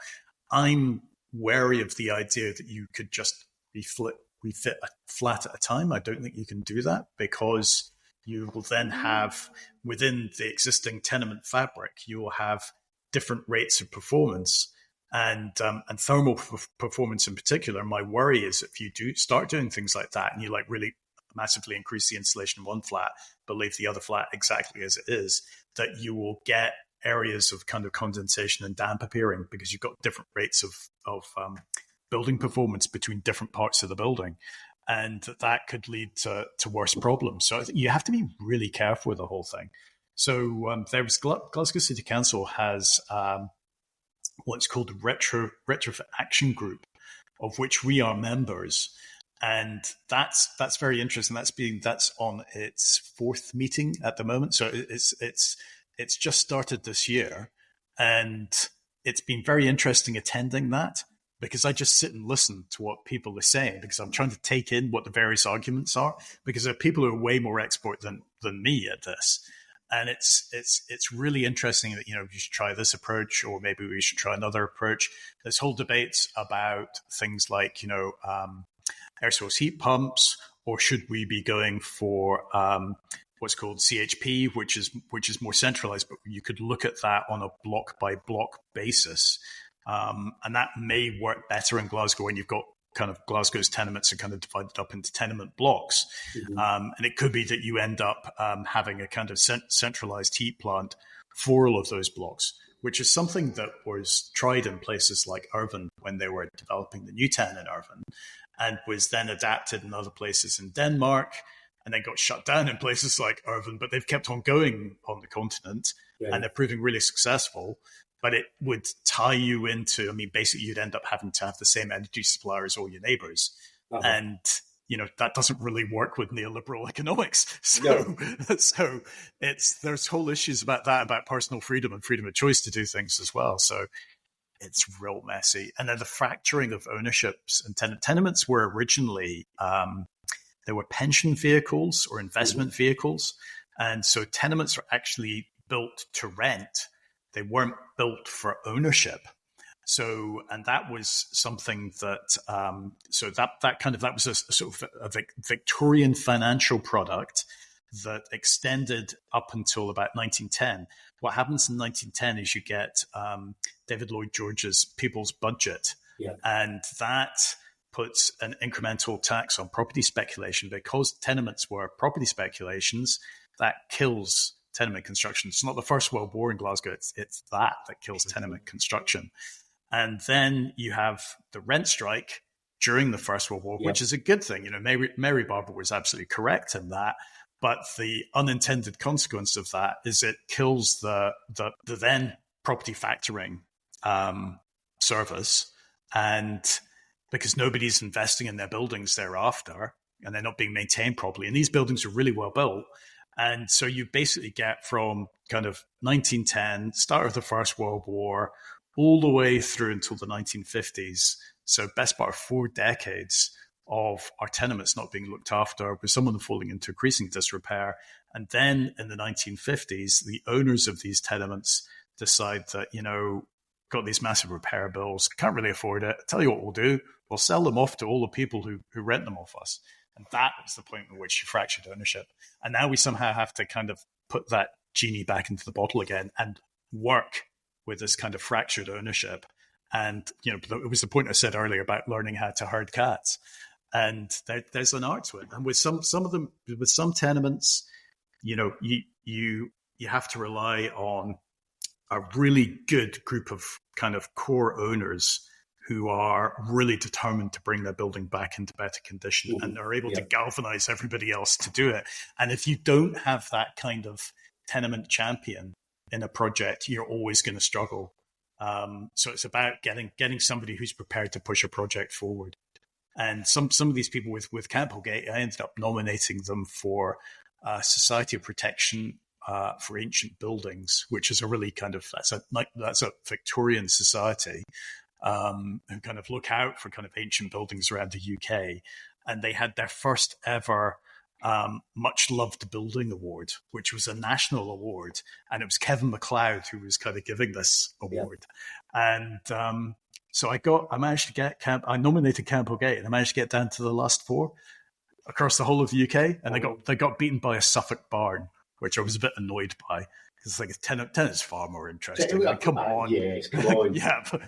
I'm wary of the idea that you could just refit a flat at a time. I don't think you can do that because you will then have, within the existing tenement fabric, you will have different rates of performance and thermal performance in particular. My worry is if you do start doing things like that and you really massively increase the insulation in one flat, but leave the other flat exactly as it is, that you will get areas of kind of condensation and damp appearing because you've got different rates of building performance between different parts of the building. and that could lead to worse problems. So you have to be really careful with the whole thing. So there was Glasgow City Council has what's called a retrofit action group, of which we are members, and that's very interesting. That's on its fourth meeting at the moment. So it's just started this year, and it's been very interesting attending that, because I just sit and listen to what people are saying, because I'm trying to take in what the various arguments are, because there are people who are way more expert than me at this. And it's really interesting that, you should try this approach, or maybe we should try another approach. There's whole debates about things like, air source heat pumps, or should we be going for what's called CHP, which is more centralized, but you could look at that on a block by block basis. And that may work better in Glasgow when you've got kind of Glasgow's tenements are kind of divided up into tenement blocks. Mm-hmm. And it could be that you end up having a kind of centralized heat plant for all of those blocks, which is something that was tried in places like Irvine when they were developing the new town in Irvine, and was then adapted in other places in Denmark, and then got shut down in places like Irvine, but they've kept on going on the continent, and they're proving really successful. But it would tie you into, basically you'd end up having to have the same energy supplier as all your neighbors. Uh-huh. And, that doesn't really work with neoliberal economics. So there's whole issues about that, about personal freedom and freedom of choice to do things as well. So it's real messy. And then the fracturing of ownerships and tenements were originally, there were pension vehicles or investment vehicles. And so tenements are actually built to rent. They weren't built for ownership. So, and that was something that, that was a sort of a Victorian financial product that extended up until about 1910. What happens in 1910 is you get David Lloyd George's People's Budget, and that puts an incremental tax on property speculation. Because tenements were property speculations, that kills tenement construction. It's not the First World War in Glasgow. It's that kills tenement construction. And then you have the rent strike during the First World War, which is a good thing. Mary Barber was absolutely correct in that. But the unintended consequence of that is it kills the then property factoring service. And because nobody's investing in their buildings thereafter, and they're not being maintained properly. And these buildings are really well built. And so you basically get from kind of 1910, start of the First World War, all the way through until the 1950s. So best part of 4 decades of our tenements not being looked after, with some of them falling into increasing disrepair. And then in the 1950s, the owners of these tenements decide that, got these massive repair bills, can't really afford it. Tell you what we'll do. We'll sell them off to all the people who rent them off us. And that was the point at which you fractured ownership. And now we somehow have to kind of put that genie back into the bottle again and work with this kind of fractured ownership. And, it was the point I said earlier about learning how to herd cats. And there's an art to it. And with some of them, with some tenements, you have to rely on a really good group of kind of core owners who are really determined to bring their building back into better condition, and are able to galvanize everybody else to do it. And if you don't have that kind of tenement champion in a project, you're always going to struggle. So it's about getting somebody who's prepared to push a project forward. And some of these people with Campbellgate, I ended up nominating them for Society of Protection for Ancient Buildings, which is a really kind of that's a Victorian society who kind of look out for kind of ancient buildings around the UK. And they had their first ever Much Loved Building Award, which was a national award. And it was Kevin MacLeod who was kind of giving this award. And so I managed to get I nominated Campbellgate, and I managed to get down to the last 4 across the whole of the UK. And they got beaten by a Suffolk barn, which I was a bit annoyed by. It's like tenant's far more interesting. Like, come on. Yes, come on. Yeah. But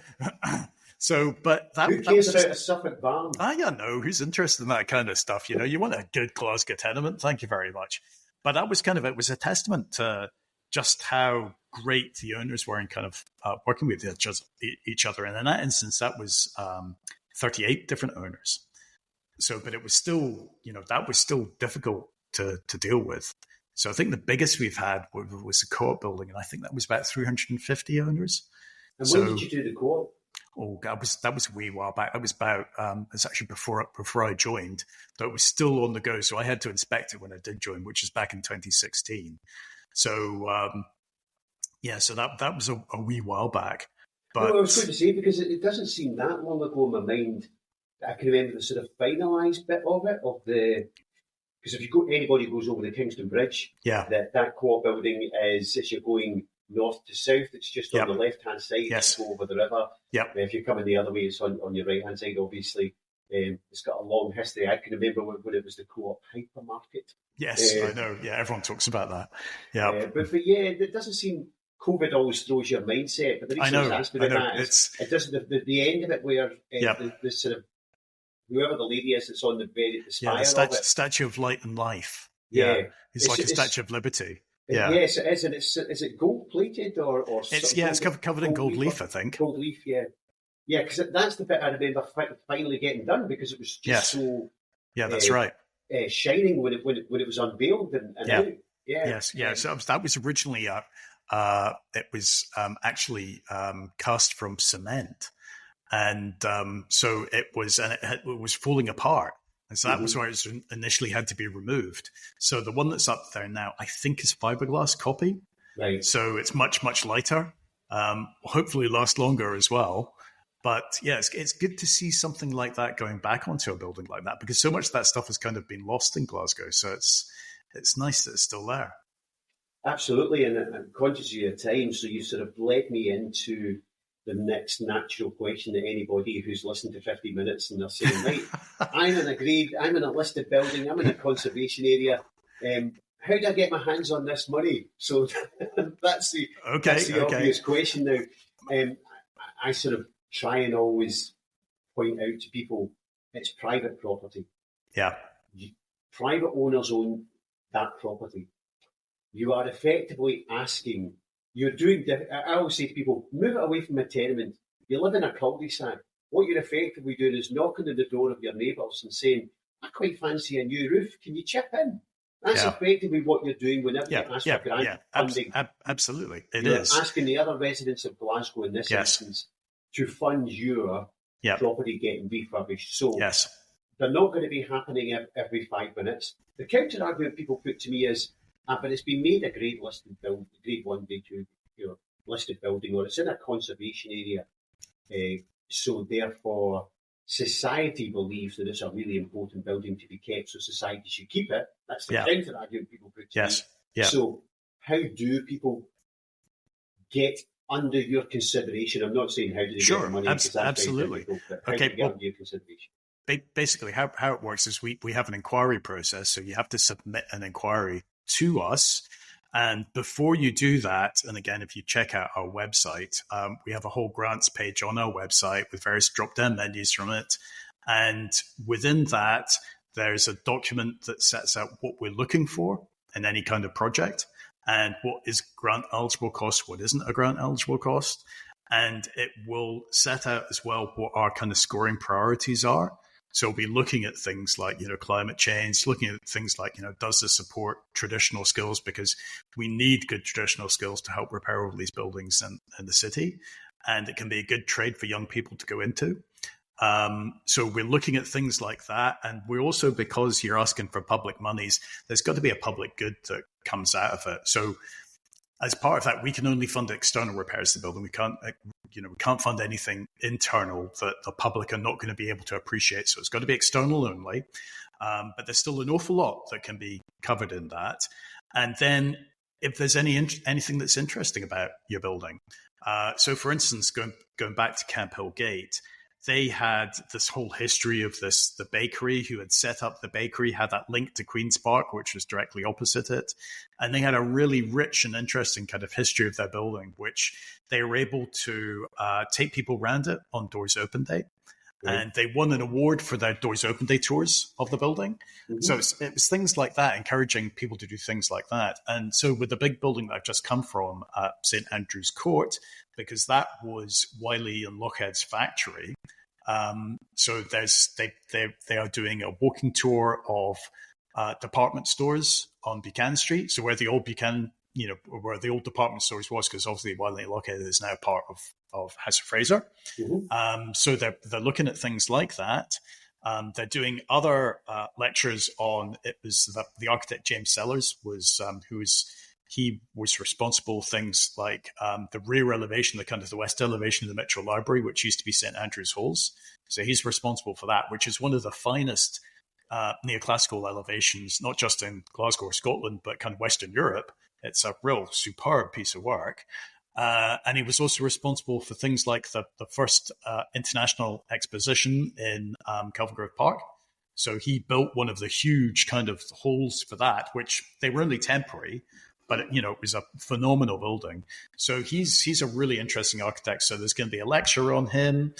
who cares about a Suffolk barn? No, who's interested in that kind of stuff? You want a good Glasgow tenement. Thank you very much. But that was it was a testament to just how great the owners were in kind of working with each other. And in that instance, that was 38 different owners. but it was still, that was still difficult to deal with. So I think the biggest we've had was the co-op building, and I think that was about 350 owners. And when did you do the co-op? Oh, that was a wee while back. That was about it's actually before I joined, though it was still on the go. So I had to inspect it when I did join, which is back in 2016. So so that was a wee while back. But I was going to say, because it doesn't seem that long ago in my mind. I can remember the sort of finalised bit of it, because if anybody goes over the Kingston Bridge, that co-op building is, as you're going north to south, it's just on the left-hand side, yes. to go over the river. If you're coming the other way, it's on your right-hand side, obviously. It's got a long history. I can remember when it was the co-op hypermarket. Yes, I know. Yeah, everyone talks about that. Yeah. But it doesn't seem... COVID always throws your mindset, but the reason I was asking about that is it doesn't, the end of it where the sort of whoever the lady is that's on the spire of it. Statue of Light and Life. Yeah. It's like a Statue of Liberty. Yeah. Yes, it is. And is it gold plated or it's covered in gold leaf, I think. Gold leaf, yeah. Yeah, because that's the bit I remember finally getting done, because it was just so... Yeah, that's right. Shining when it was unveiled and out. Yeah. Yes, yeah. So that was originally... it was actually cast from cement, and so it was falling apart, and so that was where it initially had to be removed. So the one that's up there now, I think, is fiberglass copy. Right. So it's much lighter. Hopefully, last longer as well. But yeah, it's good to see something like that going back onto a building like that, because so much of that stuff has kind of been lost in Glasgow. So it's nice that it's still there. Absolutely, and I'm conscious of your time, so you sort of led me into the next natural question that anybody who's listened to 50 minutes and they're saying, right, I'm in a listed building, I'm in a conservation area. How do I get my hands on this money? So that's the obvious question now. I sort of try and always point out to people, it's private property. Yeah. Private owners own that property. You are effectively asking, I always say to people, move it away from a tenement. You live in a cul-de-sac. What you're effectively doing is knocking on the door of your neighbours and saying, I quite fancy a new roof. Can you chip in? That's effectively what you're doing whenever you ask for grant funding. Absolutely. You're asking the other residents of Glasgow in this instance to fund your property getting refurbished. So they're not going to be happening every 5 minutes. The counter argument people put to me is, but it's been made a grade 1, grade 2 listed building, or it's in a conservation area. So therefore, society believes that it's a really important building to be kept, so society should keep it. That's the counter argument people put to me. Yeah. So how do people get under your consideration? I'm not saying how do they get the money. Absolutely. How do you get under your consideration? Basically, how it works is we have an inquiry process, so you have to submit an inquiry to us. And before you do that, and again, if you check out our website, we have a whole grants page on our website with various drop-down menus from it. And within that, there's a document that sets out what we're looking for in any kind of project, and what is grant eligible cost, what isn't a grant eligible cost. And it will set out as well what our kind of scoring priorities are. So we'll be looking at things like, climate change, looking at things like, does this support traditional skills? Because we need good traditional skills to help repair all these buildings in the city. And it can be a good trade for young people to go into. So we're looking at things like that. And we're also, because you're asking for public monies, there's got to be a public good that comes out of it. So as part of that, we can only fund external repairs to the building. We can't fund anything internal that the public are not going to be able to appreciate. So it's got to be external only. But there's still an awful lot that can be covered in that. And then if there's anything that's interesting about your building. So for instance, going back to Camp Hill Gate, they had this whole history of the bakery who had set up the bakery, had that link to Queen's Park, which was directly opposite it. And they had a really rich and interesting kind of history of their building, which they were able to take people around it on Doors Open Day. Right. And they won an award for their Doors Open Day tours of the building. Mm-hmm. So it was things like that, encouraging people to do things like that. And so with the big building that I've just come from at St. Andrew's Court, because that was Wiley and Lochhead's factory, So they are doing a walking tour of department stores on Buchanan Street. So where the old Buchanan, where the old department stores was, because obviously Wiley Lockhead is now part of House of Fraser. Mm-hmm. So they're looking at things like that. They're doing other lectures on, it was the architect James Sellers he was responsible for things like the rear elevation, the west elevation of the Metro Library, which used to be St Andrew's Halls. So he's responsible for that, which is one of the finest neoclassical elevations, not just in Glasgow or Scotland, but kind of Western Europe. It's a real superb piece of work. And he was also responsible for things like the first international exposition in Kelvingrove Park. So he built one of the huge kind of halls for that, which they were only temporary, but it was a phenomenal building. So he's a really interesting architect. So there's going to be a lecture on him,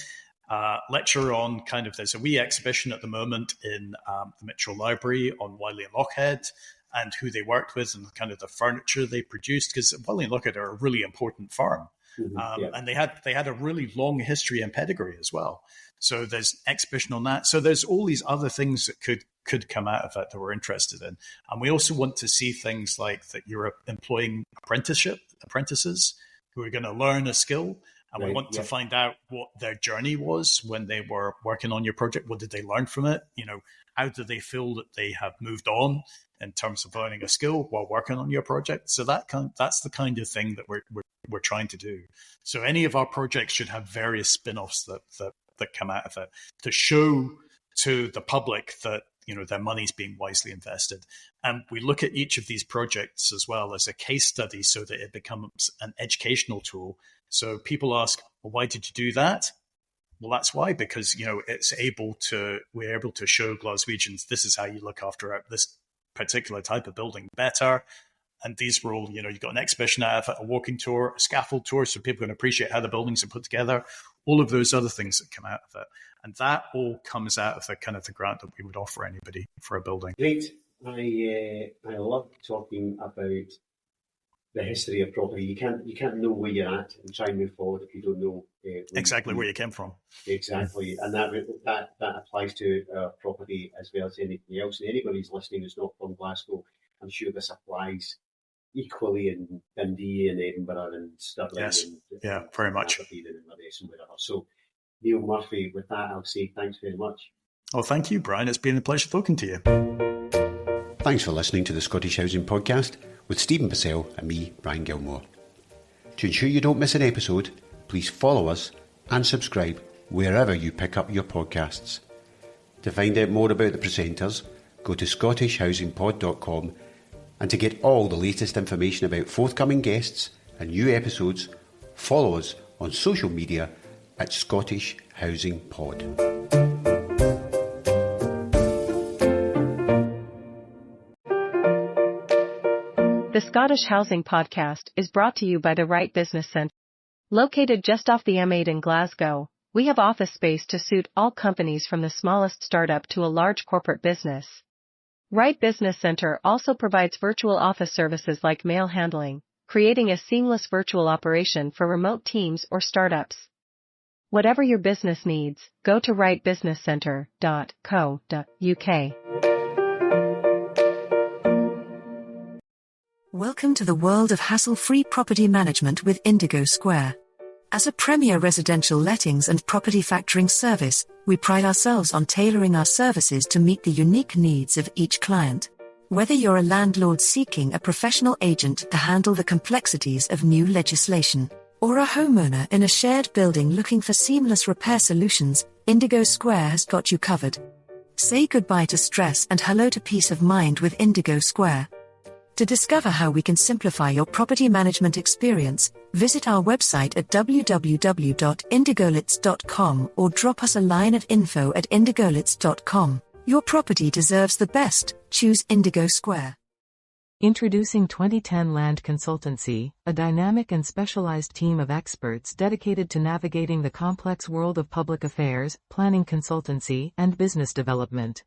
there's a wee exhibition at the moment in the Mitchell Library on Wiley and Lockhead and who they worked with and kind of the furniture they produced, because Wiley and Lockhead are a really important firm. Mm-hmm, and they had a really long history and pedigree as well. So there's exhibition on that. So there's all these other things that could come out of it that we're interested in. And we also want to see things like that you're employing apprentices who are going to learn a skill. And we want to find out what their journey was when they were working on your project. What did they learn from it? How do they feel that they have moved on in terms of learning a skill while working on your project? So that's the kind of thing that we're trying to do. So any of our projects should have various spin-offs that come out of it to show to the public that their money's being wisely invested. And we look at each of these projects as well as a case study so that it becomes an educational tool. So people ask, well, why did you do that? Well, that's why, because, we're able to show Glaswegians, this is how you look after this particular type of building better. And these were all, you've got an exhibition out of it, a walking tour, a scaffold tour, so people can appreciate how the buildings are put together, all of those other things that come out of it. And that all comes out of the kind of the grant that we would offer anybody for a building. Great. I love talking about the history of property. You can't know where you're at and try and move forward if you don't know exactly where you came from. Exactly, and that applies to property as well as anything else. And anybody who's listening who's not from Glasgow, I'm sure this applies equally in Dundee and Edinburgh and Stirling. Yes, and very much. Aberdeen and Inverness and wherever. So, Neil Murphy, with that, I'll say thanks very much. Oh, thank you, Brian. It's been a pleasure talking to you. Thanks for listening to the Scottish Housing Podcast with Stephen Bassell and me, Brian Gilmore. To ensure you don't miss an episode, please follow us and subscribe wherever you pick up your podcasts. To find out more about the presenters, go to scottishhousingpod.com, and to get all the latest information about forthcoming guests and new episodes, follow us on social media at Scottish Housing Pod. The Scottish Housing Podcast is brought to you by the Right Business Centre. Located just off the M8 in Glasgow, we have office space to suit all companies from the smallest startup to a large corporate business. Right Business Centre also provides virtual office services like mail handling, creating a seamless virtual operation for remote teams or startups. Whatever your business needs, go to rightbusinesscentre.co.uk. Welcome to the world of hassle-free property management with Indigo Square. As a premier residential lettings and property factoring service, we pride ourselves on tailoring our services to meet the unique needs of each client. Whether you're a landlord seeking a professional agent to handle the complexities of new legislation, or a homeowner in a shared building looking for seamless repair solutions, Indigo Square has got you covered. Say goodbye to stress and hello to peace of mind with Indigo Square. To discover how we can simplify your property management experience, visit our website at www.indigolits.com or drop us a line at info@indigolits.com. Your property deserves the best. Choose Indigo Square. Introducing 2010 Land Consultancy, a dynamic and specialized team of experts dedicated to navigating the complex world of public affairs, planning consultancy, and business development.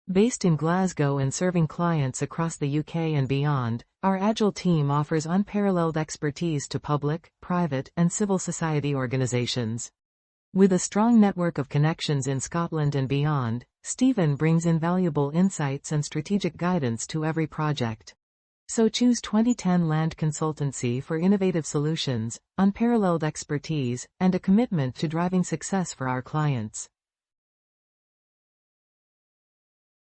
Based in Glasgow and serving clients across the UK and beyond, our agile team offers unparalleled expertise to public, private, and civil society organizations. With a strong network of connections in Scotland and beyond, Stephen brings invaluable insights and strategic guidance to every project. So choose 2010 Land Consultancy for innovative solutions, unparalleled expertise, and a commitment to driving success for our clients.